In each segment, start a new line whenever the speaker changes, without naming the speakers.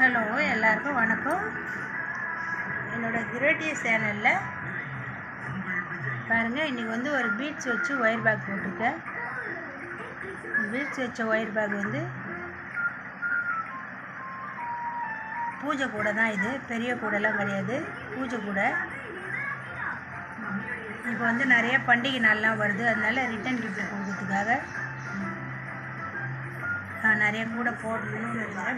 Hello எல்லாருக்கும் வணக்கம். என்னோடய கிரேட்டிய சேனலில் பாருங்கள், இன்றைக்கி ஒரு பீட்ஸ் வச்சு ஒயர் பேக் போட்டிருக்கேன். பீட்ஸ் வச்ச ஒயர் பேக் பூஜை கூடை தான். இது பெரிய கூடைலாம் கிடையாது, பூஜை கூடை. இப்போ நிறைய பண்டிகை நாள்லாம் வருது, அதனால ரிட்டன் கிஃப்ட் கொடுக்கறதுக்காக நான் நிறைய கூட போட்டுனுக்கிறேன்.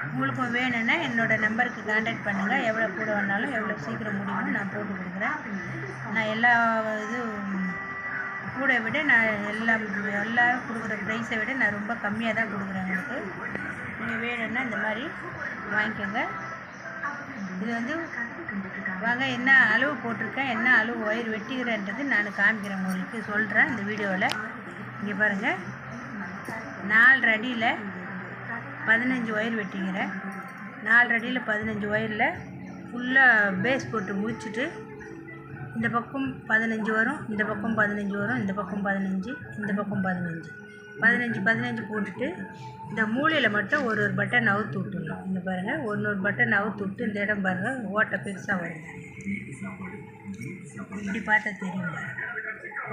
உங்களுக்கும் வேணும்னா என்னோடய நம்பருக்கு கான்டாக்ட் பண்ணுங்கள். எவ்வளோ கூட வேணாலும் எவ்வளோ சீக்கிரம் முடியும்னு நான் போட்டு கொடுக்குறேன். நான் எல்லா கூட விட நான் எல்லோரும் கொடுக்குற ப்ரைஸை விட நான் ரொம்ப கம்மியாக தான் கொடுக்குறேன் உங்களுக்கு. நீங்கள் வேணும்னா இந்த மாதிரி வாங்கிக்கோங்க. இது வாங்க, என்ன அளவு போட்டிருக்கேன், என்ன அளவு ஒயர் வெட்டிக்கிறேன்றது நான் காமிக்கிறேன், உங்களுக்கு சொல்கிறேன் இந்த வீடியோவில். இங்கே பாருங்கள், 4 அடியில் 15 ஒயர் வெட்டிக்கிறேன். 4 அடியில் 15 ஒயரில் ஃபுல்லாக பேஸ் போட்டு முடிச்சுட்டு இந்த பக்கம் 15 வரும், இந்த பக்கம் 15 வரும், இந்த பக்கம் 15, இந்த பக்கம் 15 போட்டுட்டு இந்த மூலையில் மட்டும் ஒரு பட்டன் நவுத்து விட்டுடணும். இந்த பாருங்கள், ஒரு பட்டன் நவுத்து விட்டு இந்த இடம் பாருங்கள், ஓட்டை பெருசாக வருது. இப்படி பார்த்தா தெரியுங்க,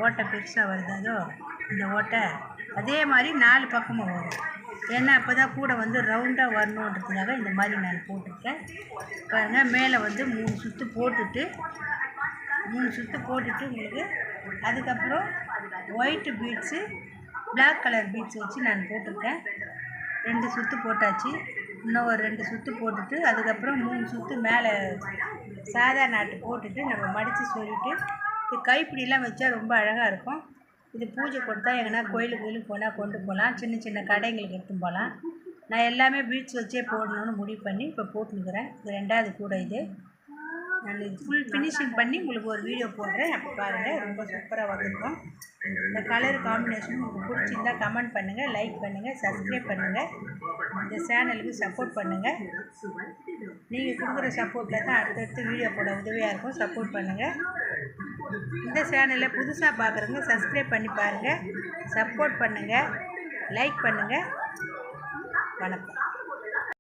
ஓட்டை பெருசாக வருது. அதோ இந்த ஓட்டை அதே மாதிரி 4 பக்கமும் வரும். ஏன்னா அப்போ தான் கூட ரவுண்டாக வரணுன்றதுக்காக இந்த மாதிரி நான் போட்டிருக்கேன். பாருங்கள், மேலே 3 சுற்று போட்டுட்டு உங்களுக்கு அதுக்கப்புறம் white beads, black colour beads வச்சு நான் போட்டிருக்கேன். 2 சுற்று போட்டாச்சு. இன்னும் ஒரு 2 சுற்று போட்டுட்டு அதுக்கப்புறம் 3 சுற்று மேலே சாதா நாட்டு போட்டுட்டு நம்ம மடித்து சொல்லிவிட்டு இது கைப்பிடிலாம் வச்சா ரொம்ப அழகாக இருக்கும். இது பூஜை கொடுத்தா எங்கன்னா கோயிலுக்கு போனால் கொண்டு போகலாம், சின்ன சின்ன கடைங்களுக்கு எடுத்துன்னு போகலாம். நான் எல்லாமே பீட்ஸ் வச்சே போடணும்னு முடிவு பண்ணி இப்போ போட்டுனுக்கிறேன். இது 2வது கூட. இது நான் ஃபுல் ஃபினிஷிங் பண்ணி உங்களுக்கு ஒரு வீடியோ போடுறேன், அப்போ பாருங்கள். ரொம்ப சூப்பராக வந்திருக்கும். இந்த கலர் காம்பினேஷன் உங்களுக்கு பிடிச்சிருந்தா கமெண்ட் பண்ணுங்கள், லைக் பண்ணுங்கள், சப்ஸ்கிரைப் பண்ணுங்கள், இந்த சேனலுக்கு சப்போர்ட் பண்ணுங்கள். நீங்கள் கொடுக்குற சப்போர்ட்டில் தான் அடுத்தடுத்து வீடியோ போட உதவியாக இருக்கும். சப்போர்ட் பண்ணுங்கள். இந்த சேனலை புதுசாக பார்க்குறவங்க சப்ஸ்கிரைப் பண்ணி பாருங்கள், சப்போர்ட் பண்ணுங்கள், லைக் பண்ணுங்கள். வணக்கம்.